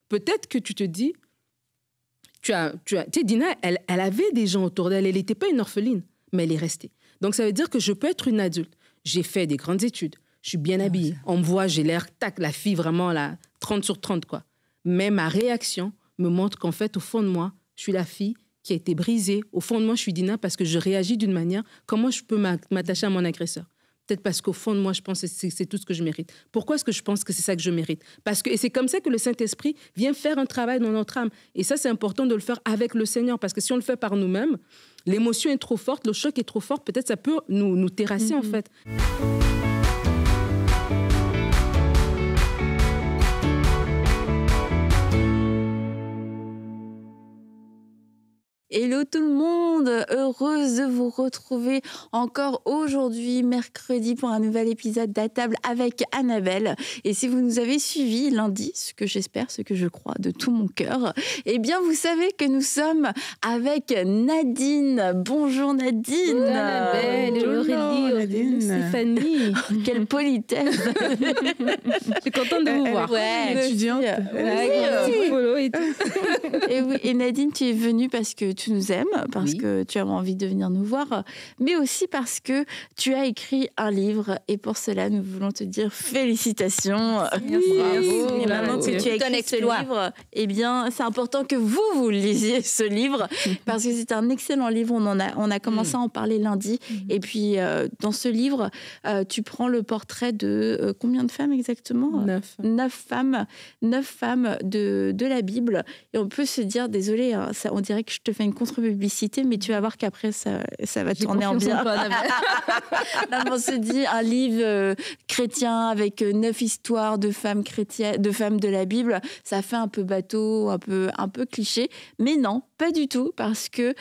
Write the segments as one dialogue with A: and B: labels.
A: peut-être que tu te dis, tu sais, Dina, elle avait des gens autour d'elle. Elle n'était pas une orpheline, mais elle est restée. Donc, ça veut dire que je peux être une adulte. J'ai fait des grandes études. Je suis bien habillée. On me voit, j'ai l'air, tac, la fille vraiment, là, 30 sur 30, quoi. Mais ma réaction me montre qu'en fait, au fond de moi, je suis la fille qui a été brisée. Au fond de moi, je suis Dina parce que je réagis d'une manière. Comment je peux m'attacher à mon agresseur? Peut-être parce qu'au fond de moi, je pense que c'est tout ce que je mérite. Pourquoi est-ce que je pense que c'est ça que je mérite? Et c'est comme ça que le Saint-Esprit vient faire un travail dans notre âme. Et ça, c'est important de le faire avec le Seigneur. Parce que si on le fait par nous-mêmes, l'émotion est trop forte, le choc est trop fort. Peut-être ça peut nous terrasser, en fait.
B: Hello tout le monde, heureuse de vous retrouver encore aujourd'hui, mercredi, pour un nouvel épisode d'À table avec Annabelle. Et si vous nous avez suivis lundi, ce que j'espère, ce que je crois de tout mon cœur, eh bien vous savez que nous sommes avec Nadine. Bonjour Nadine.
A: Bonjour Annabelle,
B: Bonjour
A: Nadine. Stéphanie.
B: Quelle politesse.
A: Je suis contente de vous voir.
B: Ouais,
C: étudiante.
B: Et Nadine, tu es venue parce que tu nous aimes, parce que tu as envie de venir nous voir, mais aussi parce que tu as écrit un livre. Et pour cela, nous voulons te dire félicitations. Bravo. Et maintenant que tu as écrit ce livre, eh bien, c'est important que vous lisiez ce livre, parce que c'est un excellent livre. On a commencé à en parler lundi. Et puis, dans ce livre, tu prends le portrait de combien de femmes exactement?
A: 9.
B: 9 femmes de la Bible. Et on peut se dire, désolé, hein, on dirait que je te fais une contre-publicité, mais tu vas voir qu'après, ça va tourner en bien. Non, on se dit, un livre chrétien avec 9 histoires de femmes chrétiennes, de femmes de la Bible, ça fait un peu bateau, un peu cliché. Mais non, pas du tout, parce que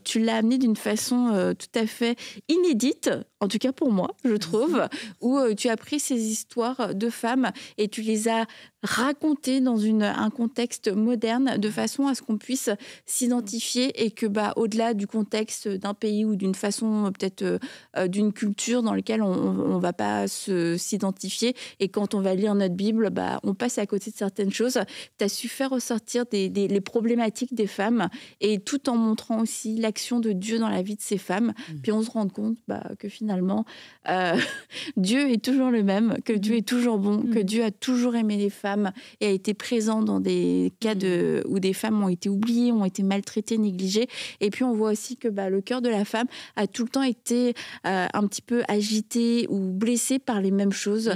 B: tu l'as amené d'une façon tout à fait inédite, en tout cas pour moi, je trouve, où tu as pris ces histoires de femmes et tu les as racontées dans un contexte moderne, de façon à ce qu'on puisse s'identifier et que, au-delà du contexte d'un pays ou d'une façon, peut-être d'une culture dans laquelle on ne va pas s'identifier, et quand on va lire notre Bible, on passe à côté de certaines choses. Tu as su faire ressortir les problématiques des femmes, et tout en montrant aussi l'action de Dieu dans la vie de ces femmes. Puis on se rend compte que finalement, Dieu est toujours le même, que Dieu est toujours bon, que Dieu a toujours aimé les femmes et a été présent dans des cas où des femmes ont été oubliées, ont été maltraitées, négligées. Et puis on voit aussi que le cœur de la femme a tout le temps été un petit peu agité ou blessé par les mêmes choses.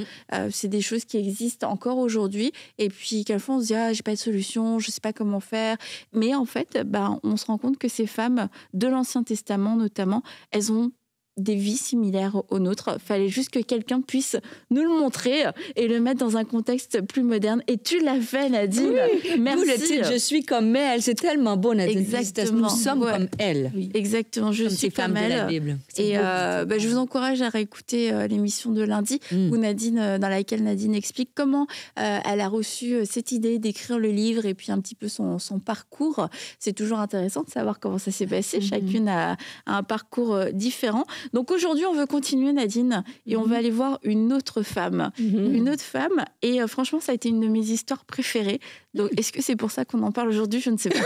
B: C'est des choses qui existent encore aujourd'hui. Et puis quelquefois on se dit j'ai pas de solution, je sais pas comment faire. Mais en fait, on se rend compte que ces femmes de l'Ancien Testament notamment, elles ont des vies similaires aux nôtres. Fallait juste que quelqu'un puisse nous le montrer et le mettre dans un contexte plus moderne. Et tu l'as fait, Nadine.
C: Oui.
B: Merci.
C: D'où le titre, je suis comme elle. C'est tellement beau, Nadine.
B: Exactement.
C: Nous sommes comme elle.
B: Oui. Exactement. Je suis comme elle.
C: De la Bible.
B: Et je vous encourage à réécouter l'émission de lundi où dans laquelle Nadine explique comment elle a reçu cette idée d'écrire le livre et puis un petit peu son parcours. C'est toujours intéressant de savoir comment ça s'est passé. Chacune a un parcours différent. Donc aujourd'hui, on veut continuer, Nadine, et on va aller voir une autre femme. Une autre femme, et franchement, ça a été une de mes histoires préférées. Donc, est-ce que c'est pour ça qu'on en parle aujourd'hui? Je ne sais pas.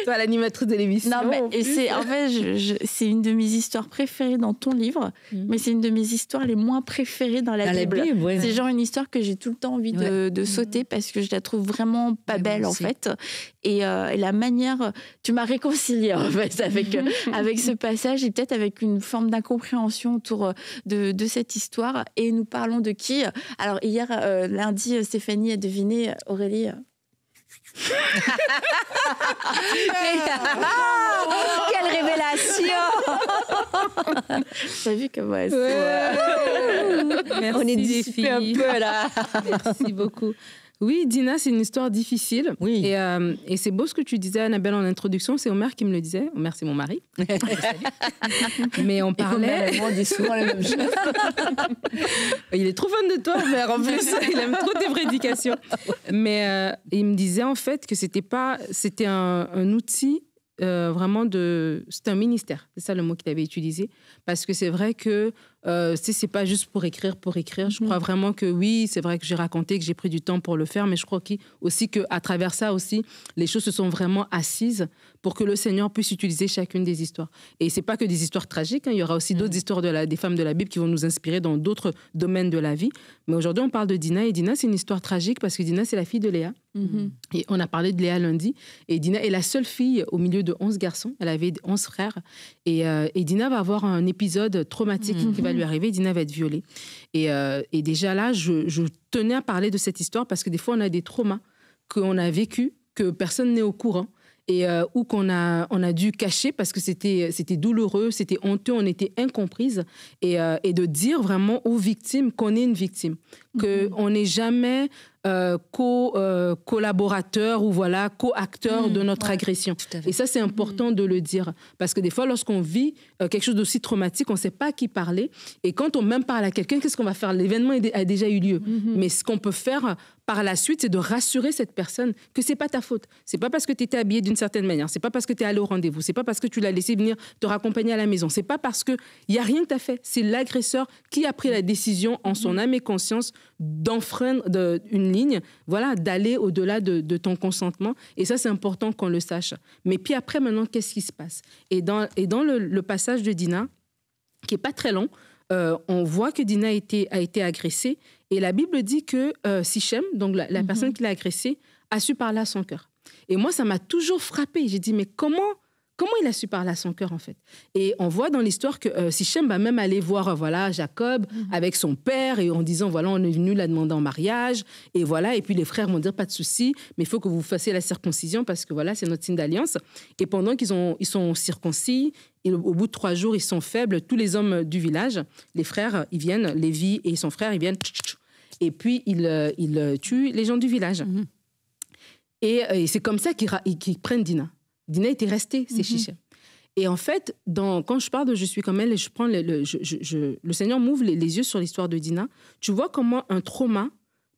A: Toi, l'animatrice de l'émission.
B: Non, mais c'est une de mes histoires préférées dans ton livre, mais c'est une de mes histoires les moins préférées dans la Bible. C'est genre une histoire que j'ai tout le temps envie de sauter parce que je la trouve vraiment pas belle, en fait. Et la manière... Tu m'as réconciliée, en fait, avec ce passage, et peut-être avec une forme d'incompréhension autour de cette histoire. Et nous parlons de qui? Alors, hier, lundi, Stéphanie a deviné, Aurélie...
C: Quelle révélation!
B: T'as vu comment elle
A: Merci,
C: on est dissipés un peu là.
A: Merci beaucoup. Oui, Dina, c'est une histoire difficile.
C: Oui.
A: Et c'est beau ce que tu disais, Annabelle, en introduction. C'est Omer qui me le disait. Omer, c'est mon mari. Mais on parlait...
C: On dit souvent la même chose.
A: Il est trop fan de toi, Omer, en plus. Il aime trop tes prédications. Mais il me disait, en fait, que c'était un outil vraiment c'était un ministère. C'est ça le mot qu'il avait utilisé. Parce que c'est vrai que c'est pas juste pour écrire. Je crois vraiment que oui, c'est vrai que j'ai raconté, que j'ai pris du temps pour le faire, mais je crois aussi qu'à travers ça aussi, les choses se sont vraiment assises pour que le Seigneur puisse utiliser chacune des histoires. Et c'est pas que des histoires tragiques, hein, il y aura aussi d'autres histoires des femmes de la Bible qui vont nous inspirer dans d'autres domaines de la vie. Mais aujourd'hui, on parle de Dina, et Dina, c'est une histoire tragique parce que Dina, c'est la fille de Léa. Et on a parlé de Léa lundi, et Dina est la seule fille au milieu de 11 garçons. Elle avait 11 frères, et Dina va avoir un épisode traumatique qui va lui arriver. Dina va être violée. Et déjà là, je tenais à parler de cette histoire parce que des fois, on a des traumas qu'on a vécus, que personne n'est au courant, et ou qu'on a dû cacher parce que c'était douloureux, c'était honteux, on était incomprise, et de dire vraiment aux victimes qu'on est une victime, qu'on n'est jamais collaborateur ou voilà, co-acteur de notre agression. Et ça, c'est important de le dire. Parce que des fois, lorsqu'on vit quelque chose d'aussi traumatique, on ne sait pas à qui parler. Et quand on même parle à quelqu'un, qu'est-ce qu'on va faire? L'événement a déjà eu lieu. Mais ce qu'on peut faire par la suite, c'est de rassurer cette personne que ce n'est pas ta faute. Ce n'est pas parce que tu étais habillée d'une certaine manière. Ce n'est pas parce que tu es allé au rendez-vous. Ce n'est pas parce que tu l'as laissé venir te raccompagner à la maison. Ce n'est pas parce qu'il n'y a rien que tu as fait. C'est l'agresseur qui a pris la décision en son âme et conscience d'enfreindre une ligne, voilà, d'aller au-delà de ton consentement. Et ça, c'est important qu'on le sache. Mais puis après, maintenant, qu'est-ce qui se passe? Et dans le passage de Dina, qui n'est pas très long, on voit que Dina a été agressée. Et la Bible dit que Sichem, donc la personne qui l'a agressée, a su parler à son cœur. Et moi, ça m'a toujours frappée. J'ai dit, mais comment il a su parler à son cœur, en fait? Et on voit dans l'histoire que Sichem va même aller voir Jacob avec son père et en disant, voilà, on est venu la demander en mariage. Et voilà, et puis les frères vont dire, pas de souci, mais il faut que vous fassiez la circoncision parce que voilà, c'est notre signe d'alliance. Et pendant ils sont circoncis, et au bout de 3 jours, ils sont faibles. Tous les hommes du village, les frères, ils viennent, Lévi et son frère, ils viennent, et puis ils tuent les gens du village. Et c'est comme ça qu'ils prennent Dina. Dina était restée, c'est Sichem. Et en fait, quand je parle de Je suis comme elle, et je prends le Seigneur m'ouvre les yeux sur l'histoire de Dina, tu vois comment un trauma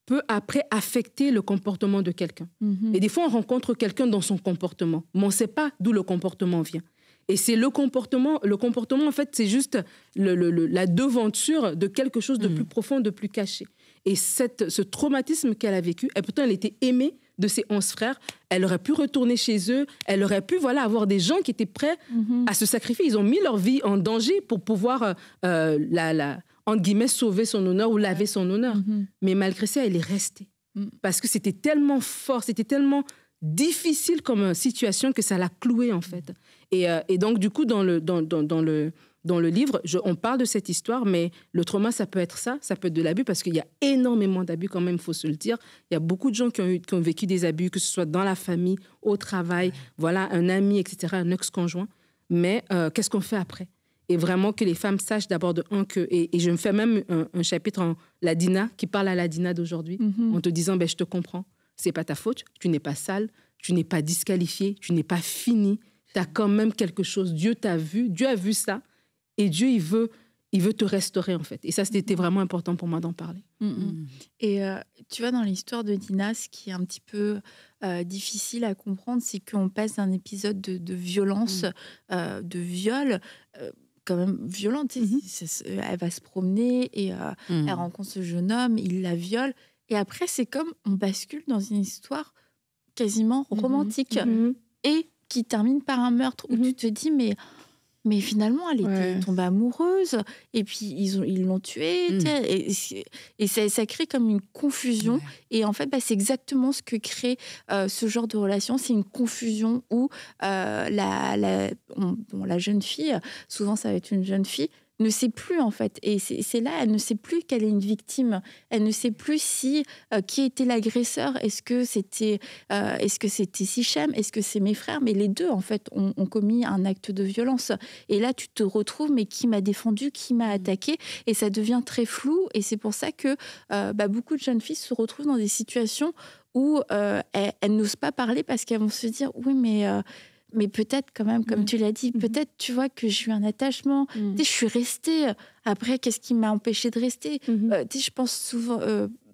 A: peut après affecter le comportement de quelqu'un. Et des fois, on rencontre quelqu'un dans son comportement, mais on ne sait pas d'où le comportement vient. Et c'est le comportement, en fait, c'est juste la devanture de quelque chose de plus profond, de plus caché. Et ce traumatisme qu'elle a vécu, et pourtant, elle était aimée de ses 11 frères, elle aurait pu retourner chez eux, elle aurait pu avoir des gens qui étaient prêts à se sacrifier. Ils ont mis leur vie en danger pour pouvoir, entre guillemets, sauver son honneur ou laver son honneur. Mais malgré ça, elle est restée. Parce que c'était tellement fort, c'était tellement difficile comme situation que ça l'a clouée, en fait. Et donc, du coup, dans le livre, on parle de cette histoire, mais le trauma, ça peut être ça peut être de l'abus, parce qu'il y a énormément d'abus quand même, il faut se le dire. Il y a beaucoup de gens qui ont vécu des abus, que ce soit dans la famille, au travail, voilà, un ami, etc., un ex-conjoint. Mais qu'est-ce qu'on fait après? Et vraiment que les femmes sachent d'abord et je me fais même un chapitre en la Dina, qui parle à la Dina d'aujourd'hui, en te disant, je te comprends, c'est pas ta faute, tu n'es pas sale, tu n'es pas disqualifié, tu n'es pas fini, tu as quand même quelque chose, Dieu t'a vu, Dieu a vu ça, et Dieu, il veut te restaurer, en fait. Et ça, c'était vraiment important pour moi d'en parler.
B: Et tu vois, dans l'histoire de Dina, ce qui est un petit peu difficile à comprendre, c'est qu'on passe d'un épisode de violence, de viol, quand même violente. Elle va se promener et elle rencontre ce jeune homme, il la viole. Et après, c'est comme on bascule dans une histoire quasiment romantique et qui termine par un meurtre où tu te dis, mais finalement, elle était tombée amoureuse et puis ils l'ont tuée. Et ça crée comme une confusion. Et en fait, c'est exactement ce que crée ce genre de relation. C'est une confusion où la jeune fille, souvent ça va être une jeune fille, ne sait plus, en fait. Et c'est là, elle ne sait plus qu'elle est une victime. Elle ne sait plus qui était l'agresseur. Est-ce que c'était Sichem? Est-ce que c'est mes frères? Mais les deux, en fait, ont commis un acte de violence. Et là, tu te retrouves, mais qui m'a défendu? Qui m'a attaqué? Et ça devient très flou. Et c'est pour ça que beaucoup de jeunes filles se retrouvent dans des situations où elles n'osent pas parler parce qu'elles vont se dire, oui, mais peut-être quand même, comme tu l'as dit, peut-être, tu vois, que j'ai eu un attachement. Je suis restée. Après, qu'est-ce qui m'a empêchée de rester? Je pense souvent,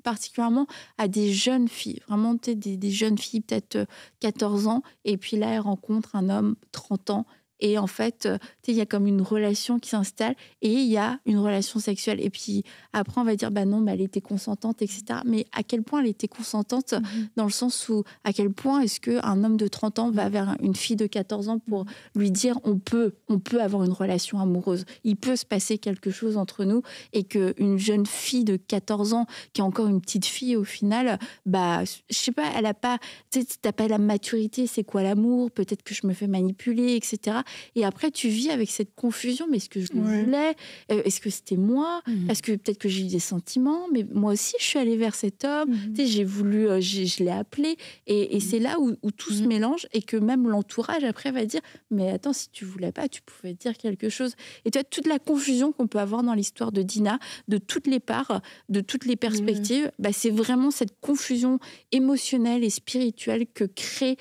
B: particulièrement à des jeunes filles. Vraiment, des jeunes filles, peut-être 14 ans. Et puis là, elles rencontrent un homme, 30 ans. Et en fait, il y a comme une relation qui s'installe et il y a une relation sexuelle. Et puis après, on va dire, bah non, mais elle était consentante, etc. Mais à quel point elle était consentante dans le sens où, à quel point est-ce qu'un homme de 30 ans va vers une fille de 14 ans pour lui dire, on peut avoir une relation amoureuse. Il peut se passer quelque chose entre nous et qu'une jeune fille de 14 ans, qui est encore une petite fille au final, bah, je sais pas, elle a pas, tu sais, t'as pas la maturité, c'est quoi l'amour, peut-être que je me fais manipuler, etc. Et après, tu vis avec cette confusion, mais est-ce que je le voulais? Est-ce que c'était moi? Est-ce que peut-être que j'ai eu des sentiments? Mais moi aussi, je suis allée vers cet homme, tu sais, j'ai voulu, je l'ai appelé, et c'est là où tout se mélange, et que même l'entourage, après, va dire, mais attends, si tu voulais pas, tu pouvais dire quelque chose. Et tu as toute la confusion qu'on peut avoir dans l'histoire de Dina, de toutes les parts, de toutes les perspectives, bah, c'est vraiment cette confusion émotionnelle et spirituelle que crée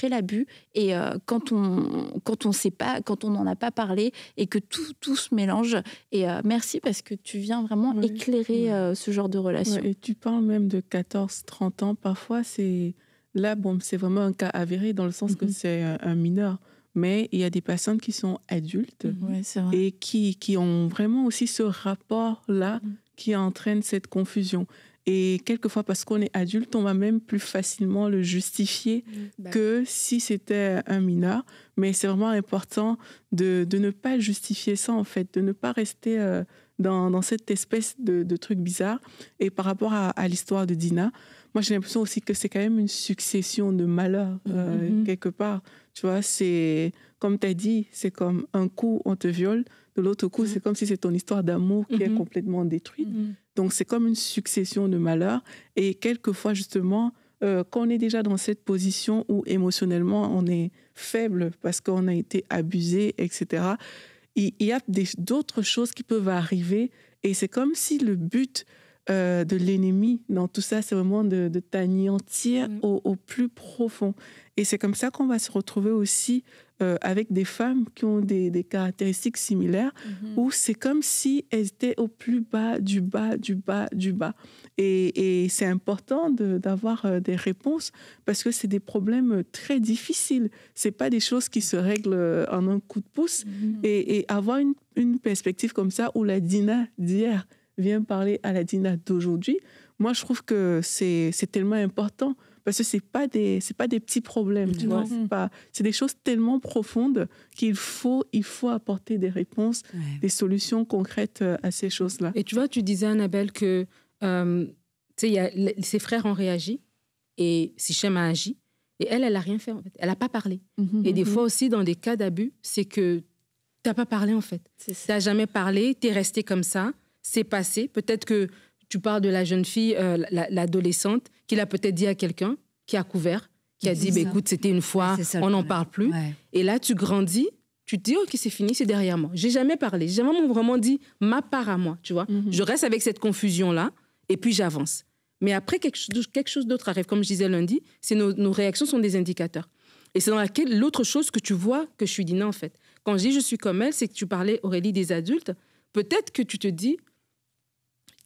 B: l'abus. Et quand on sait pas, quand on n'en a pas parlé, et que tout se mélange. Et merci, parce que tu viens vraiment éclairer ce genre de relation.
D: Et tu parles même de 14-30 ans. Parfois, c'est vraiment un cas avéré dans le sens que c'est un mineur. Mais il y a des personnes qui sont adultes et qui ont vraiment aussi ce rapport-là qui entraîne cette confusion. Et quelquefois, parce qu'on est adulte, on va même plus facilement le justifier que si c'était un mineur. Mais c'est vraiment important de ne pas justifier ça, en fait, de ne pas rester dans cette espèce de truc bizarre. Et par rapport à l'histoire de Dina, moi, j'ai l'impression aussi que c'est quand même une succession de malheurs, quelque part. Tu vois, c'est, comme tu as dit, c'est comme un coup, on te viole. De l'autre coup, c'est comme si c'est ton histoire d'amour qui est complètement détruite. Donc, c'est comme une succession de malheurs. Et quelquefois, justement, quand on est déjà dans cette position où émotionnellement, on est faible parce qu'on a été abusé, etc., il y a d'autres choses qui peuvent arriver. Et c'est comme si le but de l'ennemi dans tout ça, c'est vraiment de t'anéantir au plus profond. Et c'est comme ça qu'on va se retrouver aussi avec des femmes qui ont des caractéristiques similaires, où c'est comme si elles étaient au plus bas, du bas, du bas, du bas. Et c'est important d'avoir des réponses, parce que c'est des problèmes très difficiles. C'est pas des choses qui se règlent en un coup de pouce. Et avoir une perspective comme ça, où la Dina d'hier vient parler à la Dina d'aujourd'hui, moi, je trouve que c'est tellement important, parce que c'est pas des petits problèmes, tu vois. C'est des choses tellement profondes qu'il faut apporter des réponses, des solutions concrètes à ces choses-là.
A: Et tu vois, tu disais, Annabelle, que ses frères ont réagi et Sichem a agi, et elle a rien fait, en fait. Elle n'a pas parlé. Et des fois aussi, dans des cas d'abus, c'est que tu n'as pas parlé, en fait. Tu n'as jamais parlé, tu es resté comme ça, c'est passé. Peut-être que tu parles de la jeune fille, l'adolescente, qui l'a peut-être dit à quelqu'un, qui a couvert, qui a dit, bah, écoute, c'était une fois, on n'en parle plus. Et là, tu grandis, tu te dis, OK, c'est fini, c'est derrière moi. J'ai jamais parlé, j'ai jamais vraiment dit ma part à moi, tu vois. Je reste avec cette confusion-là, et puis j'avance. Mais après, quelque chose d'autre arrive. Comme je disais lundi, c'est nos réactions sont des indicateurs. Et c'est dans l'autre chose que tu vois que je suis Dina, en fait. Quand je dis je suis comme elle, c'est que tu parlais, Aurélie, des adultes. Peut-être que tu te dis,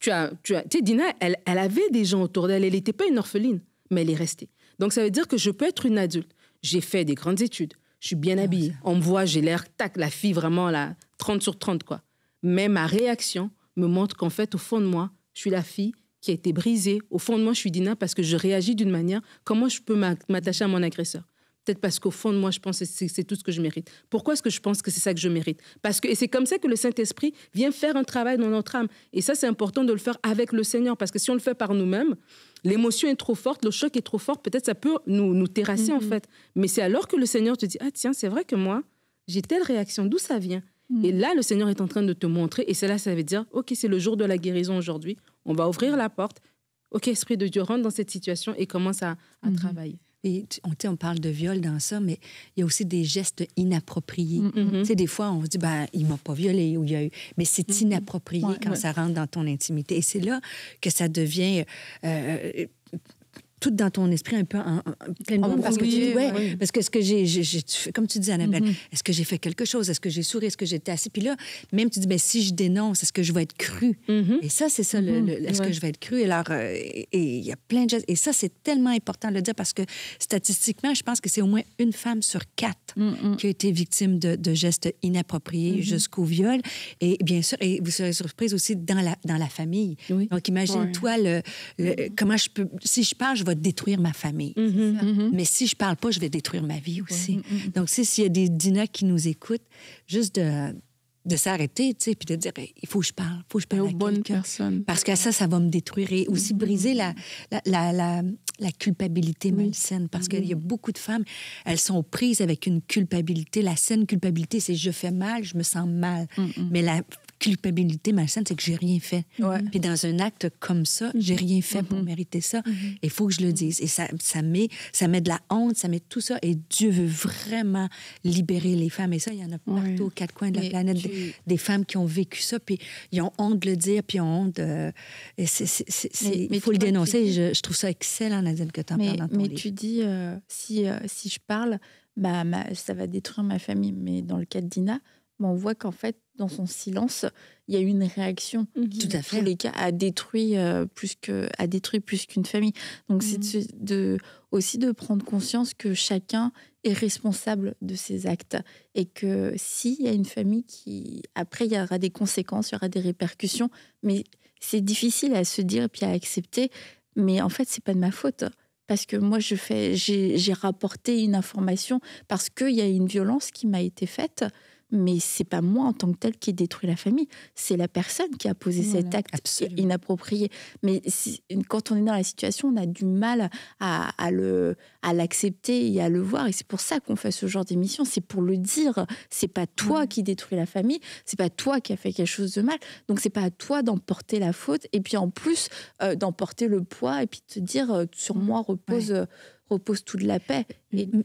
A: tu sais, Dina, elle avait des gens autour d'elle. Elle n'était pas une orpheline, mais elle est restée. Donc, ça veut dire que je peux être une adulte. J'ai fait des grandes études. Je suis bien habillée. On me voit, j'ai l'air, la fille vraiment, là, 30 sur 30, quoi. Mais ma réaction me montre qu'en fait, au fond de moi, je suis la fille qui a été brisée. Au fond de moi, je suis Dina parce que je réagis d'une manière. Comment je peux m'attacher à mon agresseur? Peut-être parce qu'au fond de moi, je pense que c'est tout ce que je mérite. Pourquoi est-ce que je pense que c'est ça que je mérite? Et c'est comme ça que le Saint-Esprit vient faire un travail dans notre âme. Et ça, c'est important de le faire avec le Seigneur. Parce que si on le fait par nous-mêmes, l'émotion est trop forte, le choc est trop fort. Peut-être ça peut nous terrasser, en fait. Mais c'est alors que le Seigneur te dit, ah tiens, c'est vrai que moi, j'ai telle réaction. D'où ça vient? Et là, le Seigneur est en train de te montrer. Et c'est là, ça veut dire, OK, c'est le jour de la guérison aujourd'hui. On va ouvrir la porte. OK, Esprit de Dieu, rentre dans cette situation et commence à travailler.
C: Et on parle de viol dans ça, mais il y a aussi des gestes inappropriés. Tu sais, des fois, on se dit, ben, il m'a pas violé, ou il y a eu... Mais c'est inapproprié quand ça rentre dans ton intimité. Et c'est là que ça devient... tout dans ton esprit un peu plein de parce que parce que ce que j'ai comme tu dis, Annabelle, est-ce que j'ai fait quelque chose? Est-ce que j'ai souri? Est-ce que j'étais assis? Puis là, même tu dis, ben si je dénonce, est-ce que je vais être cru? Et ça, c'est ça, est-ce que je vais être cru? Et alors, et il y a plein de gestes. Et ça, c'est tellement important de le dire parce que statistiquement, je pense que c'est au moins une femme sur 4 qui a été victime de gestes inappropriés jusqu'au viol. Et bien sûr, et vous serez surprise aussi dans la famille. Oui. Donc, imagine-toi comment je peux... Si je parle, je vais détruire ma famille. Mais si je parle pas, je vais détruire ma vie aussi. Donc, s'il y a des Dina qui nous écoutent, juste de s'arrêter, tu sais, puis de dire, il faut que je parle à
D: bonnes personnes.
C: Parce que ça va me détruire. Et aussi briser la culpabilité malsaine. Parce qu'il y a beaucoup de femmes, elles sont prises avec une culpabilité. La saine culpabilité, c'est je fais mal, je me sens mal. Mais la culpabilité malsaine, c'est que j'ai rien fait. Puis dans un acte comme ça, j'ai rien fait pour mériter ça. Il faut que je le dise. Et ça met de la honte, ça met tout ça. Et Dieu veut vraiment libérer les femmes. Et ça, il y en a partout aux 4 coins de la planète, des femmes qui ont vécu ça, puis ils ont honte de le dire, puis ils ont honte il faut le dénoncer. Je trouve ça excellent, Nadine, que tu en parles dans ton livre.
B: Mais tu dis, si je parle, ça va détruire ma famille. Mais dans le cas de Dina, on voit qu'en fait, dans son silence, il y a eu une réaction qui,
C: tout à fait,
B: dans tous les cas, a détruit plus qu'une famille. Donc, c'est aussi de prendre conscience que chacun est responsable de ses actes et que s'il y a une famille qui... Après, il y aura des conséquences, il y aura des répercussions, mais c'est difficile à se dire et puis à accepter. Mais en fait, c'est pas de ma faute. Parce que moi, j'ai rapporté une information parce qu'il y a une violence qui m'a été faite. Mais c'est pas moi en tant que telle qui ai détruit la famille, c'est la personne qui a posé cet acte inapproprié. Mais quand on est dans la situation, on a du mal à l'accepter et à le voir. Et c'est pour ça qu'on fait ce genre d'émission, c'est pour le dire. C'est pas toi qui détruis la famille, c'est pas toi qui as fait quelque chose de mal. Donc c'est pas à toi d'en porter la faute et puis en plus d'en porter le poids et puis de te dire sur moi repose toute la paix.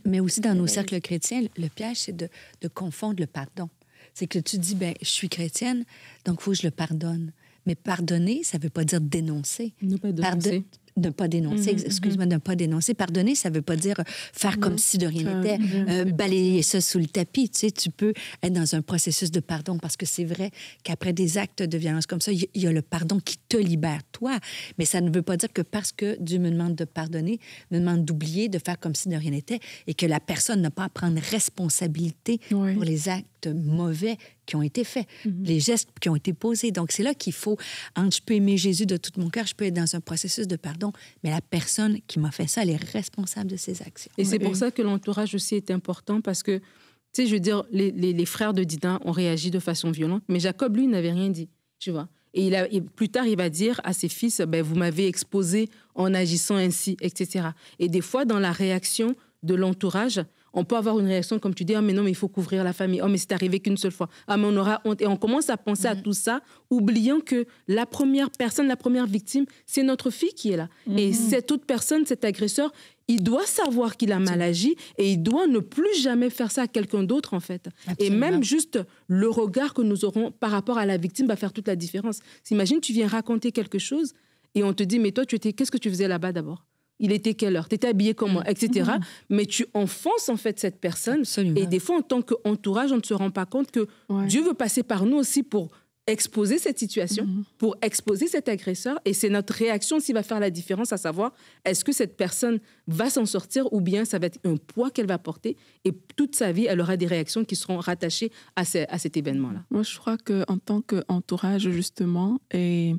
C: Mais aussi dans nos cercles chrétiens, le piège, c'est de confondre le pardon. C'est que tu dis, je suis chrétienne, donc il faut que je le pardonne. Mais pardonner, ça ne veut pas dire dénoncer.
A: Ne pas dénoncer.
C: Ne pas dénoncer, excuse-moi, ne pas dénoncer. Pardonner, ça ne veut pas dire faire comme si de rien n'était, balayer ça sous le tapis. Tu sais, tu peux être dans un processus de pardon parce que c'est vrai qu'après des actes de violence comme ça, il y a le pardon qui te libère, toi. Mais ça ne veut pas dire que parce que Dieu me demande de pardonner, me demande d'oublier, de faire comme si de rien n'était et que la personne n'a pas à prendre responsabilité pour les actes mauvais qui ont été faits, les gestes qui ont été posés. Donc, c'est là qu'il faut, je peux aimer Jésus de tout mon cœur, je peux être dans un processus de pardon, mais la personne qui m'a fait ça, elle est responsable de ses actions.
A: Et c'est pour ça que l'entourage aussi est important, parce que, tu sais, je veux dire, les frères de Dina ont réagi de façon violente, mais Jacob, lui, n'avait rien dit, tu vois. Et plus tard, il va dire à ses fils, vous m'avez exposé en agissant ainsi, etc. Et des fois, dans la réaction de l'entourage, on peut avoir une réaction comme tu dis, mais non, mais il faut couvrir la famille. Oh, mais c'est arrivé qu'une seule fois. Ah, mais on aura honte. Et on commence à penser à tout ça, oubliant que la première personne, la première victime, c'est notre fille qui est là. Et cette autre personne, cet agresseur, il doit savoir qu'il a mal agi et il doit ne plus jamais faire ça à quelqu'un d'autre, en fait. Absolument. Et même juste le regard que nous aurons par rapport à la victime va faire toute la différence. Imagine, tu viens raconter quelque chose et on te dit, mais toi, qu'est-ce que tu faisais là-bas d'abord ? Il était quelle heure? Tu étais habillée comment? Etc. Mais tu enfonces en fait cette personne. Absolument. Et des fois, en tant qu'entourage, on ne se rend pas compte que Dieu veut passer par nous aussi pour exposer cette situation, pour exposer cet agresseur. Et c'est notre réaction qui va faire la différence, à savoir, est-ce que cette personne va s'en sortir ou bien ça va être un poids qu'elle va porter et toute sa vie, elle aura des réactions qui seront rattachées à cet événement-là.
D: Moi, je crois qu'en tant qu'entourage, justement, et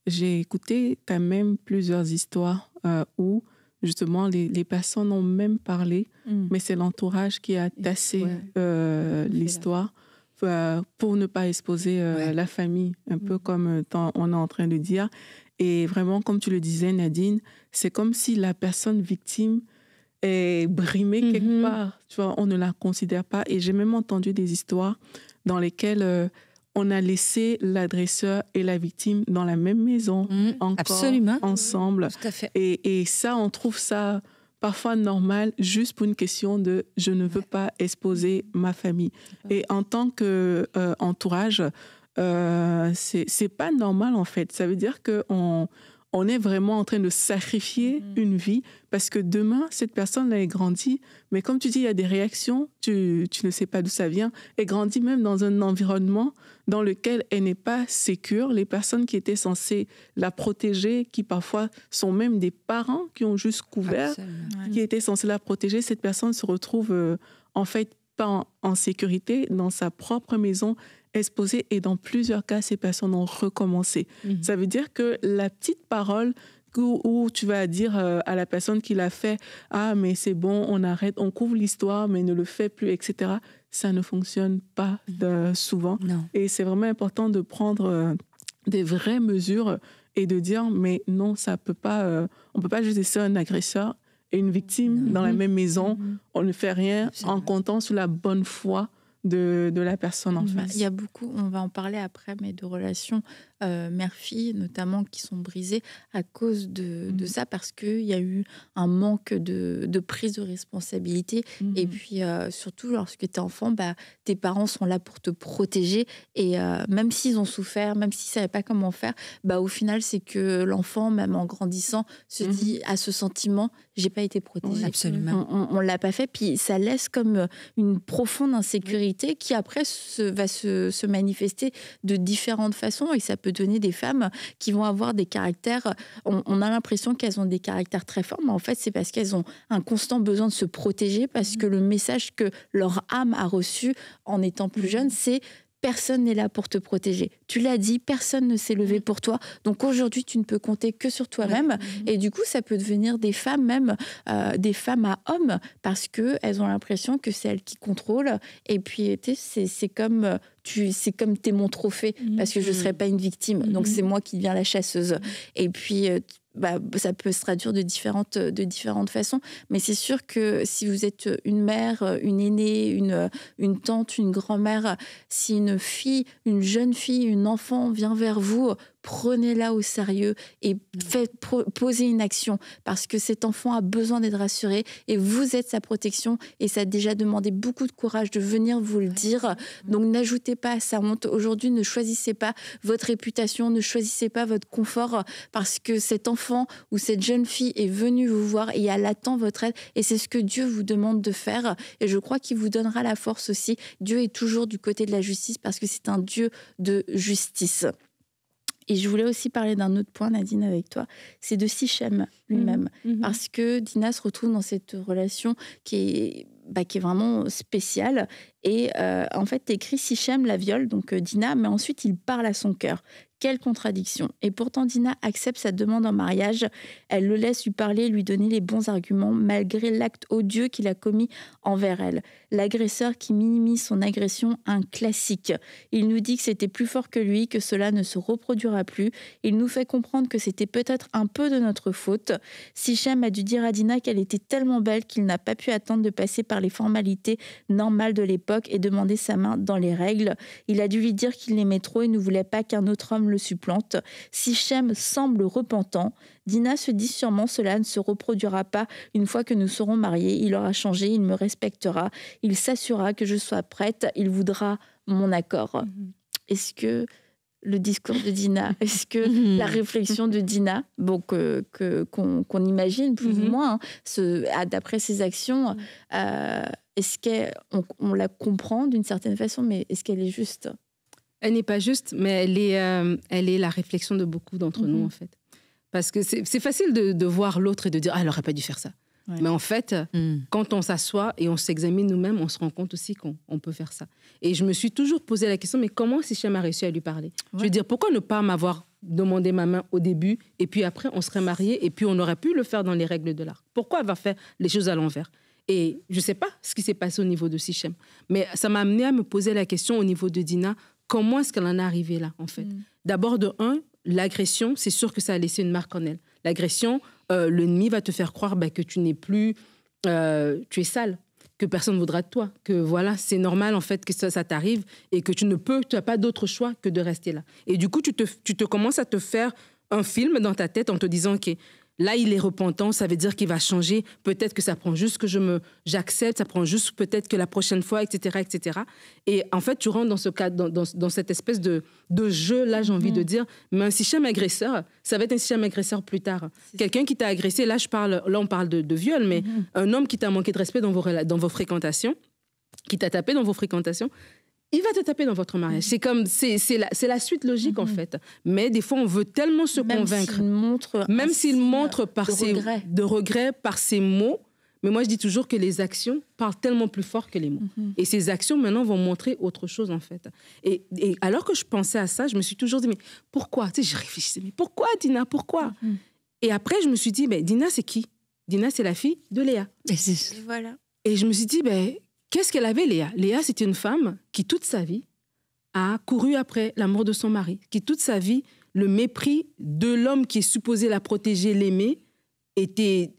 D: j'ai écouté quand même plusieurs histoires où, justement, les personnes ont même parlé, mais c'est l'entourage qui a tassé l'histoire pour ne pas exposer la famille, un peu comme on est en train de dire. Et vraiment, comme tu le disais, Nadine, c'est comme si la personne victime est brimée quelque part. Tu vois, on ne la considère pas. Et j'ai même entendu des histoires dans lesquelles... on a laissé l'agresseur et la victime dans la même maison, encore ensemble.
C: Tout à fait.
D: Et ça, on trouve ça parfois normal, juste pour une question de « je ne veux pas exposer ma famille ». Et en tant qu'entourage, c'est pas normal, en fait. Ça veut dire qu'on on est vraiment en train de sacrifier une vie parce que demain, cette personne-là, elle grandit. Mais comme tu dis, il y a des réactions, tu ne sais pas d'où ça vient. Elle grandit même dans un environnement dans lequel elle n'est pas sécure. Les personnes qui étaient censées la protéger, qui parfois sont même des parents qui ont juste couvert, qui étaient censés la protéger, cette personne se retrouve en fait pas en sécurité dans sa propre maison, exposée. Et dans plusieurs cas, ces personnes ont recommencé. Ça veut dire que la petite parole où tu vas dire à la personne qui l'a fait « Ah, mais c'est bon, on arrête, on couvre l'histoire, mais ne le fait plus, etc. » Ça ne fonctionne pas souvent.
C: Non.
D: Et c'est vraiment important de prendre des vraies mesures et de dire « Mais non, ça peut pas, on ne peut pas juste laisser un agresseur et une victime dans la même maison. On ne fait rien en comptant sur la bonne foi de la personne en face. »
B: Il y a beaucoup, on va en parler après, mais de relations mère-fille, notamment, qui sont brisées à cause de ça, parce qu'il y a eu un manque de prise de responsabilité. Et puis, surtout, lorsque tu es enfant, tes parents sont là pour te protéger. Et même s'ils ont souffert, même s'ils ne savaient pas comment faire, au final, c'est que l'enfant, même en grandissant, se dit à ce sentiment, j'ai pas été protégée.
C: Oui, absolument.
B: On l'a pas fait. Puis ça laisse comme une profonde insécurité qui après va se manifester de différentes façons, et ça peut donner des femmes qui vont avoir des caractères, on a l'impression qu'elles ont des caractères très forts, mais en fait c'est parce qu'elles ont un constant besoin de se protéger, parce que le message que leur âme a reçu en étant plus jeune, c'est personne n'est là pour te protéger. Tu l'as dit, personne ne s'est levé pour toi. Donc aujourd'hui, tu ne peux compter que sur toi-même. Et du coup, ça peut devenir des femmes, même des femmes à hommes, parce qu'elles ont l'impression que c'est elles qui contrôlent. Et puis, c'est comme t'es mon trophée, parce que je ne serai pas une victime. Donc c'est moi qui deviens la chasseuse. Et puis... ça peut se traduire de différentes façons. Mais c'est sûr que si vous êtes une mère, une aînée, une tante, une grand-mère, si une fille, une jeune fille, une enfant vient vers vous, prenez-la au sérieux et posez une action, parce que cet enfant a besoin d'être rassuré et vous êtes sa protection, et ça a déjà demandé beaucoup de courage de venir vous le dire. Donc n'ajoutez pas à sa honte. Aujourd'hui, ne choisissez pas votre réputation, ne choisissez pas votre confort, parce que cet enfant ou cette jeune fille est venue vous voir et elle attend votre aide, et c'est ce que Dieu vous demande de faire, et je crois qu'il vous donnera la force aussi. Dieu est toujours du côté de la justice, parce que c'est un Dieu de justice. Et je voulais aussi parler d'un autre point, Nadine, avec toi, c'est de Sichem lui-même. Parce que Dina se retrouve dans cette relation qui est vraiment spéciale. Et en fait, t'écris Sichem la viole, donc Dina, mais ensuite il parle à son cœur. Quelle contradiction. Et pourtant, Dina accepte sa demande en mariage. Elle le laisse lui parler, lui donner les bons arguments, malgré l'acte odieux qu'il a commis envers elle. L'agresseur qui minimise son agression, un classique. Il nous dit que c'était plus fort que lui, que cela ne se reproduira plus. Il nous fait comprendre que c'était peut-être un peu de notre faute. Sichem a dû dire à Dina qu'elle était tellement belle qu'il n'a pas pu attendre de passer par les formalités normales de l'époque et demander sa main dans les règles. Il a dû lui dire qu'il l'aimait trop et ne voulait pas qu'un autre homme le supplante. Sichem semble repentant. Dina se dit sûrement cela ne se reproduira pas une fois que nous serons mariés. Il aura changé, il me respectera, il s'assurera que je sois prête, il voudra mon accord. Est-ce que le discours de Dina, est-ce que la réflexion de Dina, qu'on imagine plus ou moins, d'après ses actions, est-ce qu'on la comprend d'une certaine façon, mais est-ce qu'elle est juste ?
A: Elle n'est pas juste, mais elle est la réflexion de beaucoup d'entre nous, en fait. Parce que c'est facile de voir l'autre et de dire « Ah, elle n'aurait pas dû faire ça ». Ouais. Mais en fait, quand on s'assoit et on s'examine nous-mêmes, on se rend compte aussi qu'on peut faire ça. Et je me suis toujours posé la question, mais comment Sichem a réussi à lui parler ? Je veux dire, pourquoi ne pas m'avoir demandé ma main au début, et puis après, on serait mariés, et puis on aurait pu le faire dans les règles de l'art ? Pourquoi elle va faire les choses à l'envers ? Et je ne sais pas ce qui s'est passé au niveau de Sichem. Mais ça m'a amené à me poser la question au niveau de Dina, comment est-ce qu'elle en est arrivée là, en fait ? D'abord, de un, l'agression, c'est sûr que ça a laissé une marque en elle. L'agression, l'ennemi va te faire croire que tu n'es plus... tu es sale, que personne ne voudra de toi, que voilà, c'est normal en fait que ça t'arrive et que tu n'as pas d'autre choix que de rester là. Et du coup, tu te commences à te faire un film dans ta tête en te disant « Ok, Là, il est repentant, ça veut dire qu'il va changer. Peut-être que ça prend juste que j'accepte, ça prend juste peut-être que la prochaine fois, etc., etc. Et en fait, tu rentres dans ce cadre, dans cette espèce de jeu, là, j'ai envie de dire. Mais un système agresseur, ça va être un système agresseur plus tard. Quelqu'un qui t'a agressé, là, on parle de viol, mais un homme qui t'a manqué de respect dans vos fréquentations, qui t'a tapé dans vos fréquentations, il va te taper dans votre mariage. C'est la suite logique, en fait. Mais des fois, on veut tellement se convaincre. Même s'il montre par de regrets, par ses mots. Mais moi, je dis toujours que les actions parlent tellement plus fort que les mots. Et ces actions, maintenant, vont montrer autre chose, en fait. Et alors que je pensais à ça, je me suis toujours dit, mais pourquoi? Tu sais, je réfléchissais, mais pourquoi, Dina? Pourquoi? Et après, je me suis dit, Dina, c'est qui? Dina, c'est la fille de Léa.
B: Et voilà.
A: Et je me suis dit, qu'est-ce qu'elle avait, Léa? Léa, c'était une femme qui, toute sa vie, a couru après la mort de son mari, qui, toute sa vie, le mépris de l'homme qui est supposé la protéger, l'aimer, était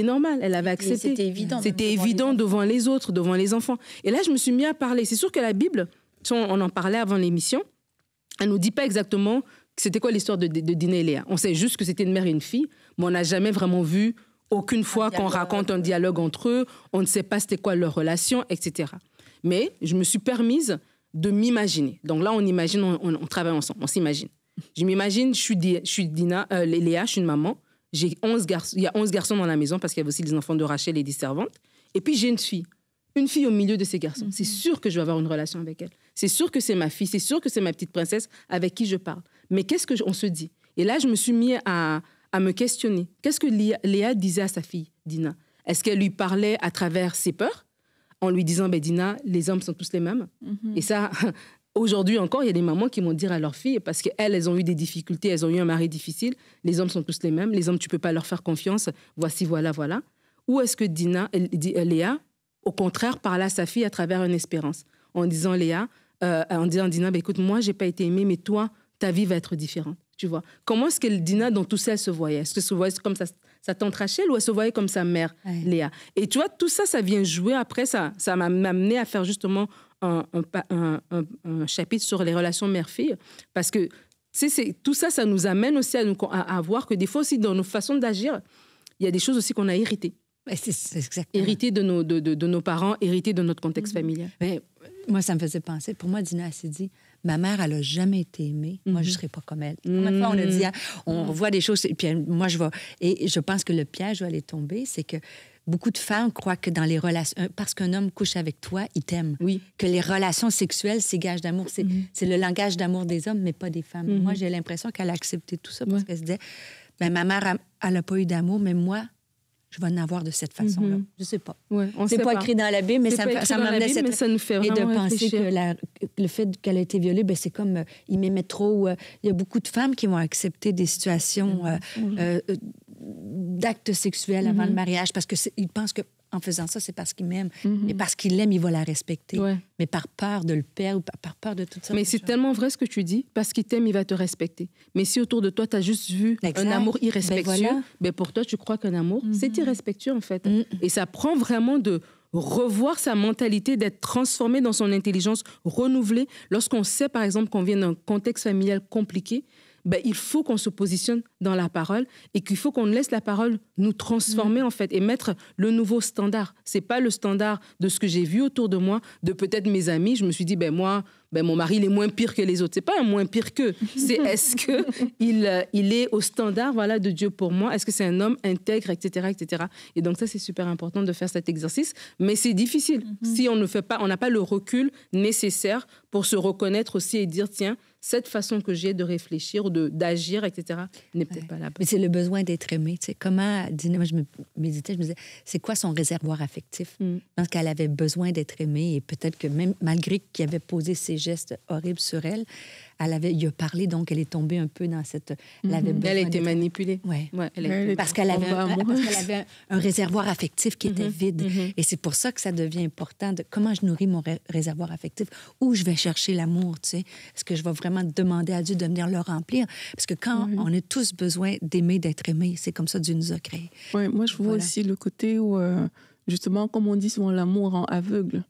A: normal. Elle avait accepté. C'était évident devant les autres, devant les enfants. Et là, je me suis mis à parler. C'est sûr que la Bible, on en parlait avant l'émission, elle ne nous dit pas exactement c'était quoi l'histoire de Dina et Léa. On sait juste que c'était une mère et une fille, mais on n'a jamais vraiment vu aucune fois qu'on raconte un dialogue entre eux, on ne sait pas c'était quoi leur relation, etc. Mais je me suis permise de m'imaginer. Donc là, on imagine, on travaille ensemble, on s'imagine. Je m'imagine, je suis Dina, Léa, je suis une maman, il y a 11 garçons dans la maison parce qu'il y avait aussi les enfants de Rachel et des servantes. Et puis j'ai une fille au milieu de ces garçons. C'est sûr que je vais avoir une relation avec elle. C'est sûr que c'est ma fille, c'est sûr que c'est ma petite princesse avec qui je parle. Mais qu'est-ce qu'on se dit? Et là, je me suis mis à me questionner. Qu'est-ce que Léa disait à sa fille, Dina? Est-ce qu'elle lui parlait à travers ses peurs, en lui disant, Dina, les hommes sont tous les mêmes? Et ça, aujourd'hui encore, il y a des mamans qui vont dire à leurs filles, parce qu'elles ont eu des difficultés, elles ont eu un mari difficile, les hommes sont tous les mêmes, les hommes, tu ne peux pas leur faire confiance, voici, voilà. Ou est-ce que Léa, au contraire, parlait à sa fille à travers une espérance, en disant, Dina, écoute, moi, je n'ai pas été aimée, mais toi, ta vie va être différente. Tu vois. Comment est-ce que Dina, dans tout ça, elle se voyait? Est-ce qu'elle se voyait comme sa tante Rachel ou elle se voyait comme sa mère, Léa? Et tu vois, tout ça, ça vient jouer. Après, ça m'a amené à faire justement un chapitre sur les relations mère-fille. Parce que tout ça, ça nous amène aussi à voir que des fois aussi, dans nos façons d'agir, il y a des choses aussi qu'on a héritées.
C: C'est exactement.
A: Héritées de nos parents, héritées de notre contexte familial.
C: Mais, moi, ça me faisait penser. Pour moi, Dina, elle s'est dit, ma mère, elle n'a jamais été aimée. Moi, je ne serai pas comme elle. Combien de fois on a dit, on voit des choses, et puis moi, et je pense que le piège où elle est tombée, c'est que beaucoup de femmes croient que dans les relations, parce qu'un homme couche avec toi, il t'aime. Oui. Que les relations sexuelles, c'est gage d'amour. C'est le langage d'amour des hommes, mais pas des femmes. Moi, j'ai l'impression qu'elle a accepté tout ça parce qu'elle se disait, ma mère, elle n'a pas eu d'amour, mais moi, je vais en avoir de cette façon-là. Je ne sais pas. C'est pas écrit dans la Bible, mais ça m'amenait cette...
A: ça nous fait vraiment
C: et de penser que le fait qu'elle a été violée, c'est comme il m'aimait trop. Il y a beaucoup de femmes qui vont accepter des situations d'actes sexuels avant le mariage parce qu'ils pensent qu'en faisant ça, c'est parce qu'il m'aime. Et parce qu'il l'aime, il va la respecter. Mais par peur de le perdre, par peur de tout ça.
A: Mais c'est tellement vrai ce que tu dis. Parce qu'il t'aime, il va te respecter. Mais si autour de toi, tu as juste vu un amour irrespectueux, pour toi, tu crois qu'un amour, c'est irrespectueux, en fait. Et ça prend vraiment de revoir sa mentalité, d'être transformé dans son intelligence renouvelée. Lorsqu'on sait, par exemple, qu'on vient d'un contexte familial compliqué, il faut qu'on se positionne dans la parole et qu'il faut qu'on laisse la parole nous transformer, en fait, et mettre le nouveau standard. C'est pas le standard de ce que j'ai vu autour de moi, de peut-être mes amis. Je me suis dit, moi, mon mari, il est moins pire que les autres. C'est pas un moins pire qu'eux. C'est est-ce qu'il est au standard de Dieu pour moi? Est-ce que c'est un homme intègre, etc., etc. Et donc ça, c'est super important de faire cet exercice. Mais c'est difficile. Si on ne fait pas, on n'a pas le recul nécessaire pour se reconnaître aussi et dire, tiens, cette façon que j'ai de réfléchir, d'agir, etc., n'est peut-être pas la bonne.
C: Mais c'est le besoin d'être aimé. Tu sais, comment, moi, je me méditais, je me disais, c'est quoi son réservoir affectif? Je pense qu'elle avait besoin d'être aimée et peut-être que même malgré qu'il avait posé ces gestes horribles sur elle, il a parlé, donc elle est tombée un peu dans cette...
A: Elle a été manipulée.
C: Parce qu'elle avait un réservoir affectif qui était vide. Et c'est pour ça que ça devient important de comment je nourris mon réservoir affectif, où je vais chercher l'amour, tu sais. Est-ce que je vais vraiment demander à Dieu de venir le remplir? Parce que quand on a tous besoin d'aimer, d'être aimé, c'est comme ça Dieu nous a créés.
D: Oui, moi, je vois aussi le côté où, justement, comme on dit souvent, l'amour rend aveugle,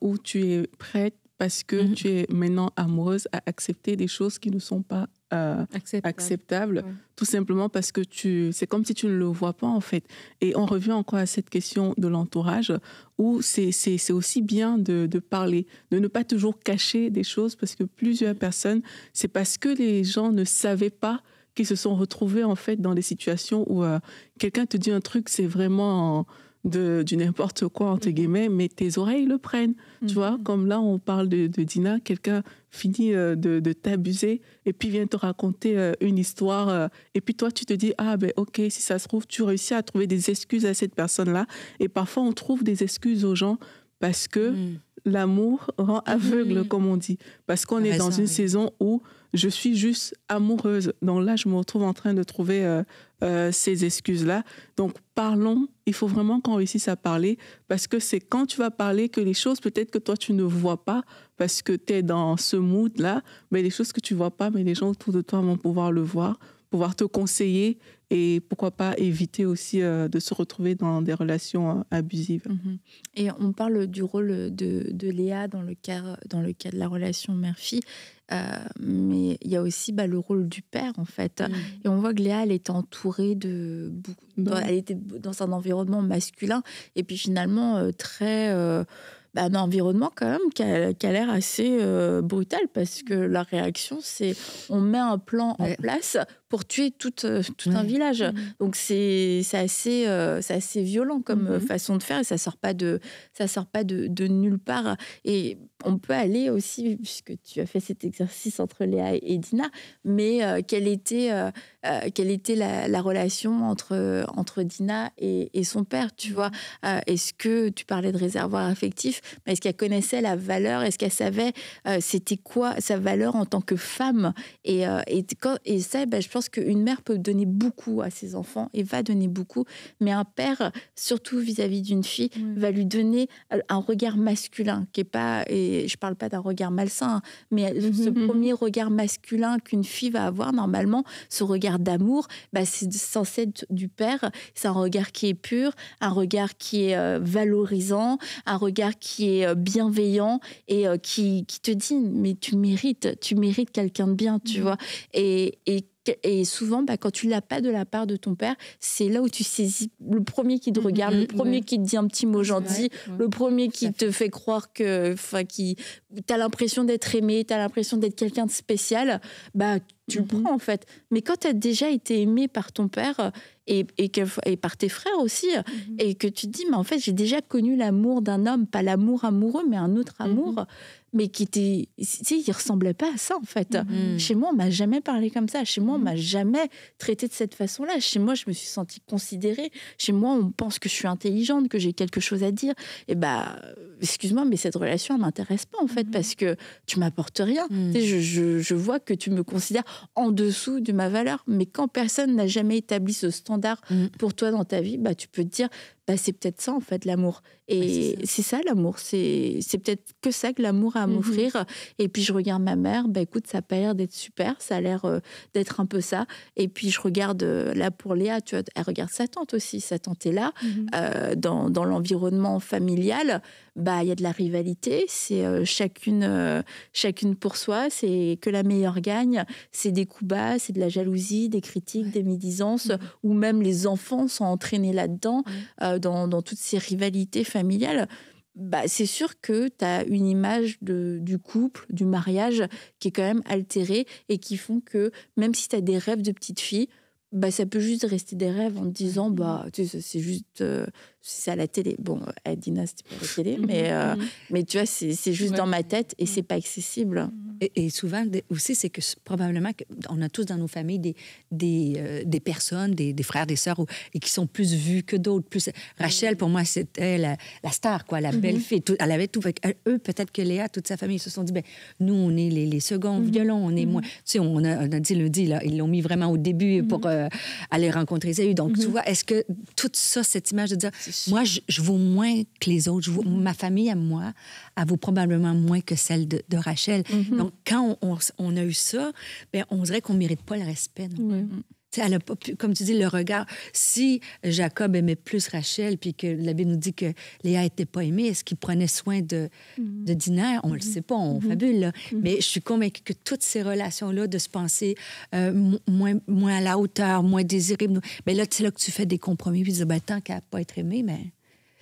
D: où tu es prête parce que tu es maintenant amoureuse à accepter des choses qui ne sont pas acceptable, tout simplement parce que c'est comme si tu ne le vois pas en fait. Et on revient encore à cette question de l'entourage où c'est aussi bien de parler, de ne pas toujours cacher des choses, parce que plusieurs personnes, c'est parce que les gens ne savaient pas qu'ils se sont retrouvés en fait dans des situations où quelqu'un te dit un truc, c'est vraiment du n'importe quoi, entre guillemets, mais tes oreilles le prennent. Tu vois, comme là, on parle de Dina, quelqu'un finit de t'abuser et puis vient te raconter une histoire. Et puis toi, tu te dis, ah ben ok, si ça se trouve, tu réussis à trouver des excuses à cette personne-là. Et parfois, on trouve des excuses aux gens parce que l'amour rend aveugle, comme on dit. Parce qu'on est dans une saison où je suis juste amoureuse. Donc là, je me retrouve en train de trouver ces excuses-là. Donc, parlons. Il faut vraiment qu'on réussisse à parler, parce que c'est quand tu vas parler que les choses, peut-être que toi, tu ne vois pas, parce que tu es dans ce mood-là, mais les choses que tu ne vois pas, mais les gens autour de toi vont pouvoir le voir, pouvoir te conseiller et pourquoi pas éviter aussi de se retrouver dans des relations abusives.
B: Et on parle du rôle de Léa dans le cas de la relation mère-fille, mais il y a aussi le rôle du père en fait. Et on voit que Léa, elle était entourée elle était dans un environnement masculin et puis finalement très un environnement quand même qui a l'air assez brutal, parce que la réaction, c'est on met un plan en place pour tuer tout un village. Donc c'est assez violent comme façon de faire, et ça sort pas de nulle part. Et on peut aller aussi, puisque tu as fait cet exercice entre Léa et Dina, mais quelle était la relation entre Dina et son père, tu vois? Est-ce que tu parlais de réservoir affectif, mais est-ce qu'elle connaissait la valeur? Est-ce qu'elle savait c'était quoi sa valeur en tant que femme? Et ça, je pense qu'une mère peut donner beaucoup à ses enfants et va donner beaucoup, mais un père, surtout vis-à-vis d'une fille, va lui donner un regard masculin qui est pas, et je parle pas d'un regard malsain, mais ce premier regard masculin qu'une fille va avoir normalement, ce regard d'amour, c'est censé être du père. C'est un regard qui est pur, un regard qui est valorisant, un regard qui est bienveillant et qui te dit mais tu mérites quelqu'un de bien, tu vois. Et souvent, quand tu l'as pas de la part de ton père, c'est là où tu saisis le premier qui te regarde, le premier qui te dit un petit mot gentil, le premier qui te fait croire que, t'as l'impression d'être aimé, t'as l'impression d'être quelqu'un de spécial, tu le prends en fait. Mais quand t'as déjà été aimé par ton père et par tes frères aussi, et que tu te dis, mais en fait, j'ai déjà connu l'amour d'un homme, pas l'amour amoureux, mais un autre amour, mais qui était, il ressemblait pas à ça en fait. Chez moi, on m'a jamais parlé comme ça. Chez moi, on m'a jamais traité de cette façon-là. Chez moi, je me suis sentie considérée. Chez moi, on pense que je suis intelligente, que j'ai quelque chose à dire. Et excuse-moi, mais cette relation, elle m'intéresse pas en fait, parce que tu m'apportes rien. Je vois que tu me considères en dessous de ma valeur. Mais quand personne n'a jamais établi ce standard pour toi dans ta vie, tu peux te dire, c'est peut-être ça en fait l'amour. Et c'est ça l'amour, c'est peut-être que ça que l'amour a à m'offrir. Et puis je regarde ma mère, écoute, ça a pas l'air d'être super, ça a l'air d'être un peu ça. Et puis je regarde là pour Léa, tu vois, elle regarde sa tante aussi, sa tante est là, dans l'environnement familial. Il y a de la rivalité, c'est chacune pour soi, c'est que la meilleure gagne, c'est des coups bas, c'est de la jalousie, des critiques, des médisances, ou même les enfants sont entraînés là-dedans, dans toutes ces rivalités familiales. C'est sûr que tu as une image du couple, du mariage qui est quand même altérée, et qui font que même si tu as des rêves de petite fille, ça peut juste rester des rêves en te disant c'est juste c'est à la télé. Bon, à Dina, c'était pas à la télé, mais tu vois, c'est juste dans ma tête et c'est pas accessible.
C: Et souvent aussi, c'est que probablement on a tous dans nos familles des personnes, des frères, des sœurs, et qui sont plus vus que d'autres. Rachel, pour moi, c'était la star, quoi, la belle fille. Elle avait tout. Eux, peut-être que Léa, toute sa famille, se sont dit, nous, on est les seconds violons, on est moins. Tu sais, on a dit lundi, là, ils l'ont mis vraiment au début pour aller rencontrer Zéhu. Donc, tu vois, est-ce que tout ça, cette image de dire, moi, je vaux moins que les autres, ma famille à moi, elle vaut probablement moins que celle de Rachel. Donc, quand on a eu ça, on dirait qu'on ne mérite pas le respect. Elle a pas pu, comme tu dis, le regard. Si Jacob aimait plus Rachel, puis que la Bible nous dit que Léa n'était pas aimée, est-ce qu'il prenait soin de Dina? On ne le sait pas, on fabule, là. Mais je suis convaincue que toutes ces relations-là, de se penser moins à la hauteur, moins désirable, mais là, c'est là que tu fais des compromis, puis tu dis, ben, tant qu'à ne pas être aimée, mais...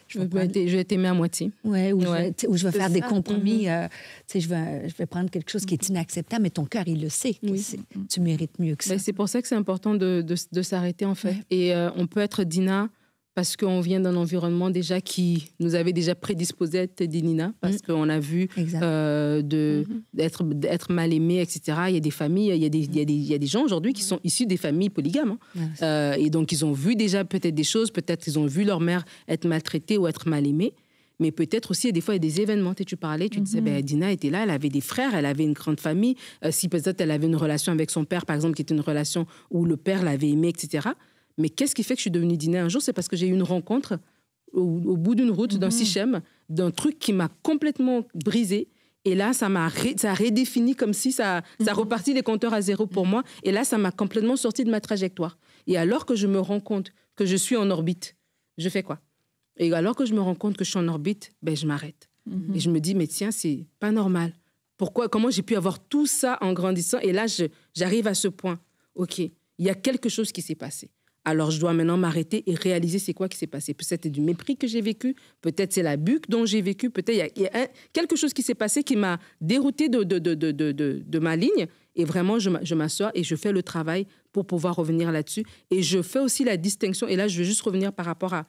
A: Je vais t'aimer à moitié.
C: Oui, ou je vais faire des compromis. Je vais prendre quelque chose qui est inacceptable, mais ton cœur, il le sait. Tu mérites mieux que ça.
A: C'est pour ça que c'est important de s'arrêter, en fait. Ouais. Et on peut être Dina parce qu'on vient d'un environnement déjà qui nous avait déjà prédisposé à être des Nina, parce qu'on a vu d'être mal aimé, etc. Il y a des familles, il y a des gens aujourd'hui qui sont issus des familles polygames. Et donc, ils ont vu déjà peut-être des choses, peut-être ils ont vu leur mère être maltraitée ou être mal aimée. Mais peut-être aussi, des fois, il y a des événements. Tu parlais, tu disais, Dina était là, elle avait des frères, elle avait une grande famille. Si peut-être elle avait une relation avec son père, par exemple, qui était une relation où le père l'avait aimée, etc. Mais qu'est-ce qui fait que je suis devenue Dina un jour? C'est parce que j'ai eu une rencontre au bout d'une route, d'un Sichem, d'un truc qui m'a complètement brisée. Et là, ça a redéfini comme si ça repartit les compteurs à zéro pour moi. Et là, ça m'a complètement sorti de ma trajectoire. Et alors que je me rends compte que je suis en orbite, je fais quoi? Et alors que je me rends compte que je suis en orbite, je m'arrête. Et je me dis, mais tiens, c'est pas normal. Pourquoi? Comment j'ai pu avoir tout ça en grandissant? Et là, j'arrive à ce point. OK, il y a quelque chose qui s'est passé. Alors, je dois maintenant m'arrêter et réaliser c'est quoi qui s'est passé. Peut-être c'est du mépris que j'ai vécu, peut-être c'est l'abus dont j'ai vécu, peut-être il y a quelque chose qui s'est passé qui m'a dérouté de ma ligne. Et vraiment, je m'assois et je fais le travail pour pouvoir revenir là-dessus. Et je fais aussi la distinction. Et là, je veux juste revenir par rapport à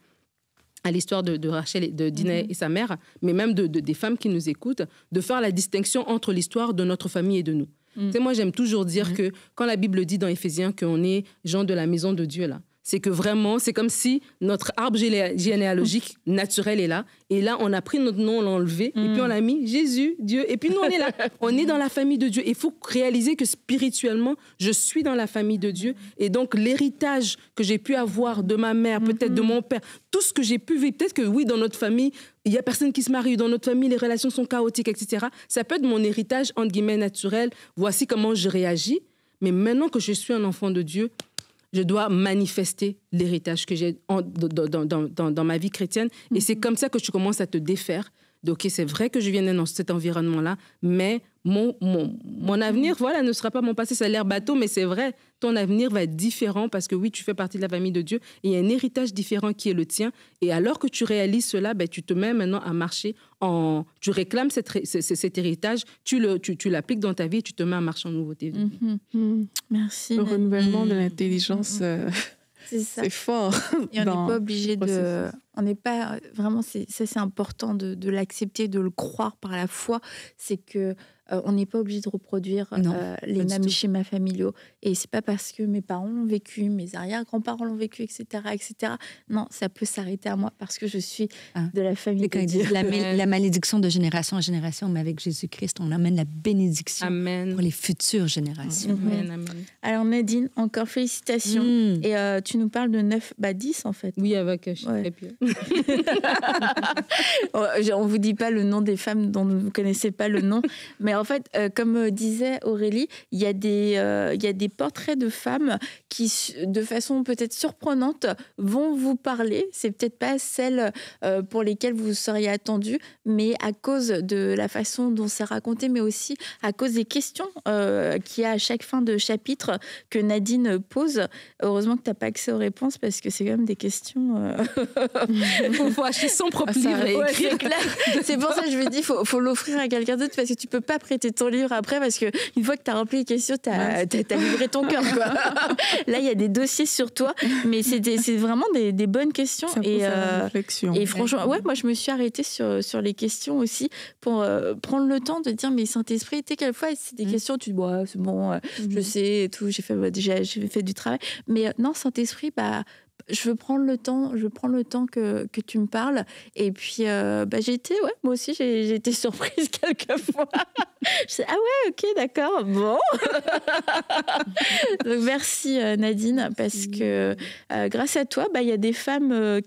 A: l'histoire de Rachel, de Dina et sa mère, mais même des femmes qui nous écoutent, de faire la distinction entre l'histoire de notre famille et de nous. Tu sais, moi, j'aime toujours dire que quand la Bible dit dans Éphésiens qu'on est gens de la maison de Dieu, là, c'est que vraiment, c'est comme si notre arbre généalogique naturel est là. Et là, on a pris notre nom, on l'a enlevé, et puis on l'a mis Jésus, Dieu. Et puis nous, on est là. On est dans la famille de Dieu. Il faut réaliser que spirituellement, je suis dans la famille de Dieu. Et donc, l'héritage que j'ai pu avoir de ma mère, peut-être de mon père, tout ce que j'ai pu vivre, peut-être que oui, dans notre famille, il n'y a personne qui se marie, dans notre famille, les relations sont chaotiques, etc. Ça peut être mon héritage, entre guillemets, naturel. Voici comment je réagis. Mais maintenant que je suis un enfant de Dieu, je dois manifester l'héritage que j'ai dans ma vie chrétienne. Et c'est comme ça que tu commences à te défaire. Donc, OK, c'est vrai que je viens dans cet environnement-là, mais mon avenir, voilà, ne sera pas mon passé. Ça a l'air bateau, mais c'est vrai. Ton avenir va être différent parce que oui, tu fais partie de la famille de Dieu et il y a un héritage différent qui est le tien. Et alors que tu réalises cela, tu te mets maintenant à marcher tu réclames cet héritage, tu l'appliques dans ta vie et tu te mets à marcher en nouveauté.
B: Merci.
D: Le renouvellement de l'intelligence, c'est fort.
B: Et on n'est pas obligé de... On n'est pas... Vraiment, c'est important de l'accepter, de le croire par la foi. C'est que on n'est pas obligé de reproduire les mêmes schémas familiaux. Et c'est pas parce que mes parents l'ont vécu, mes arrière-grands-parents l'ont vécu, etc., etc. Non, ça peut s'arrêter à moi parce que je suis de la famille de Dieu.
C: La malédiction de génération en génération, mais avec Jésus-Christ, on amène la bénédiction pour les futures générations.
A: Amen, amen.
B: Alors Nadine, encore félicitations. Et tu nous parles de 9, 10 en fait.
A: Oui, avec
B: on vous dit pas le nom des femmes dont vous ne connaissez pas le nom, mais en fait, comme disait Aurélie, il y a des portraits de femmes qui, de façon peut-être surprenante, vont vous parler. C'est peut-être pas celles pour lesquelles vous seriez attendu, mais à cause de la façon dont c'est raconté, mais aussi à cause des questions qu'il y a à chaque fin de chapitre que Nadine pose. Heureusement que tu n'as pas accès aux réponses parce que c'est quand même des questions...
A: Il faut acheter son propre livre et écrire.
B: C'est pour ça que je me dis, faut l'offrir à quelqu'un d'autre parce que tu peux pas prêter ton livre après parce que une fois que tu as rempli les questions, tu as livré ton cœur. Là, il y a des dossiers sur toi, mais c'est vraiment des bonnes questions.
D: Ça pousse à la réflexion.
B: Et franchement, moi, je me suis arrêtée sur les questions aussi pour prendre le temps de dire, mais Saint-Esprit, tu sais, quelquefois, c'est des questions, tu dis, c'est bon, je sais et tout, j'ai fait du travail. Mais non, Saint-Esprit, je veux prendre le temps que tu me parles. Et puis, moi aussi, j'ai été surprise quelquefois. Je dis, ah ouais, ok, d'accord, bon. Donc, merci Nadine, parce que grâce à toi, il y a des femmes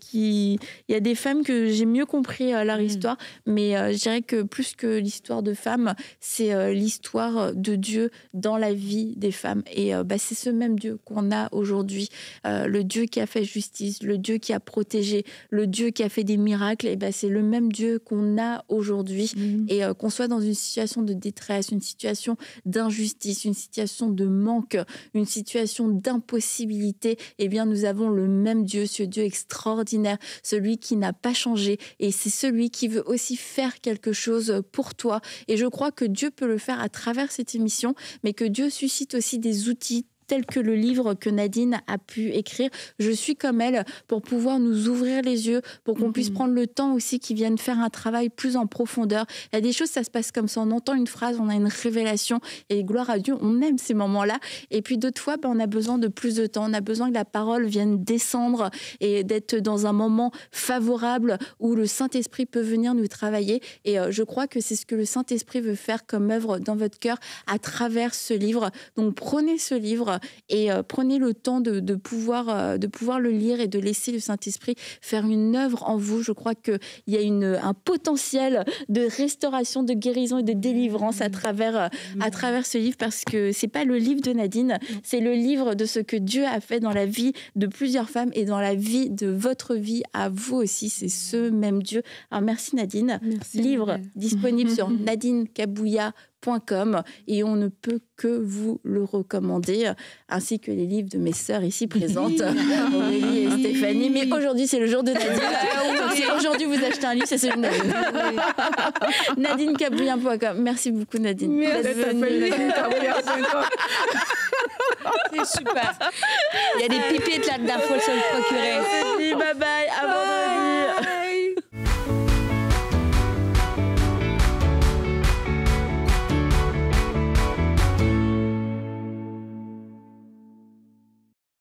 B: que j'ai mieux compris leur histoire, mais je dirais que plus que l'histoire de femmes, c'est l'histoire de Dieu dans la vie des femmes. Et c'est ce même Dieu qu'on a aujourd'hui, le Dieu qui a fait justice, le Dieu qui a protégé, le Dieu qui a fait des miracles, et c'est le même Dieu qu'on a aujourd'hui. Et qu'on soit dans une situation de détresse, une situation d'injustice, une situation de manque, une situation d'impossibilité, nous avons le même Dieu, ce Dieu extraordinaire, celui qui n'a pas changé, et c'est celui qui veut aussi faire quelque chose pour toi. Et je crois que Dieu peut le faire à travers cette émission, mais que Dieu suscite aussi des outils tel que le livre que Nadine a pu écrire. Je suis comme elle pour pouvoir nous ouvrir les yeux, pour qu'on puisse prendre le temps aussi qu'ils viennent faire un travail plus en profondeur. Il y a des choses, ça se passe comme ça. On entend une phrase, on a une révélation et gloire à Dieu, on aime ces moments-là. Et puis d'autres fois, on a besoin de plus de temps. On a besoin que la parole vienne descendre et d'être dans un moment favorable où le Saint-Esprit peut venir nous travailler. Et je crois que c'est ce que le Saint-Esprit veut faire comme œuvre dans votre cœur à travers ce livre. Donc prenez ce livre et prenez le temps de pouvoir le lire et de laisser le Saint-Esprit faire une œuvre en vous. Je crois qu'il y a un potentiel de restauration, de guérison et de délivrance à travers ce livre, parce que c'est pas le livre de Nadine, c'est le livre de ce que Dieu a fait dans la vie de plusieurs femmes et dans la vie de votre vie à vous aussi. C'est ce même Dieu. Alors merci Nadine.
A: Merci.
B: Livre disponible sur nadinekabouya.com et on ne peut que vous le recommander, ainsi que les livres de mes sœurs ici présentes, Aurélie et Stéphanie. Mais aujourd'hui, c'est le jour de Nadine. Donc, si aujourd'hui vous achetez un livre, c'est celui de Nadine. nadinekabouya.com. Merci beaucoup Nadine.
A: Merci.
C: C'est super. Il y a des pipettes là-dedans, il faut se le procurer.
B: Bye bye. À vendredi.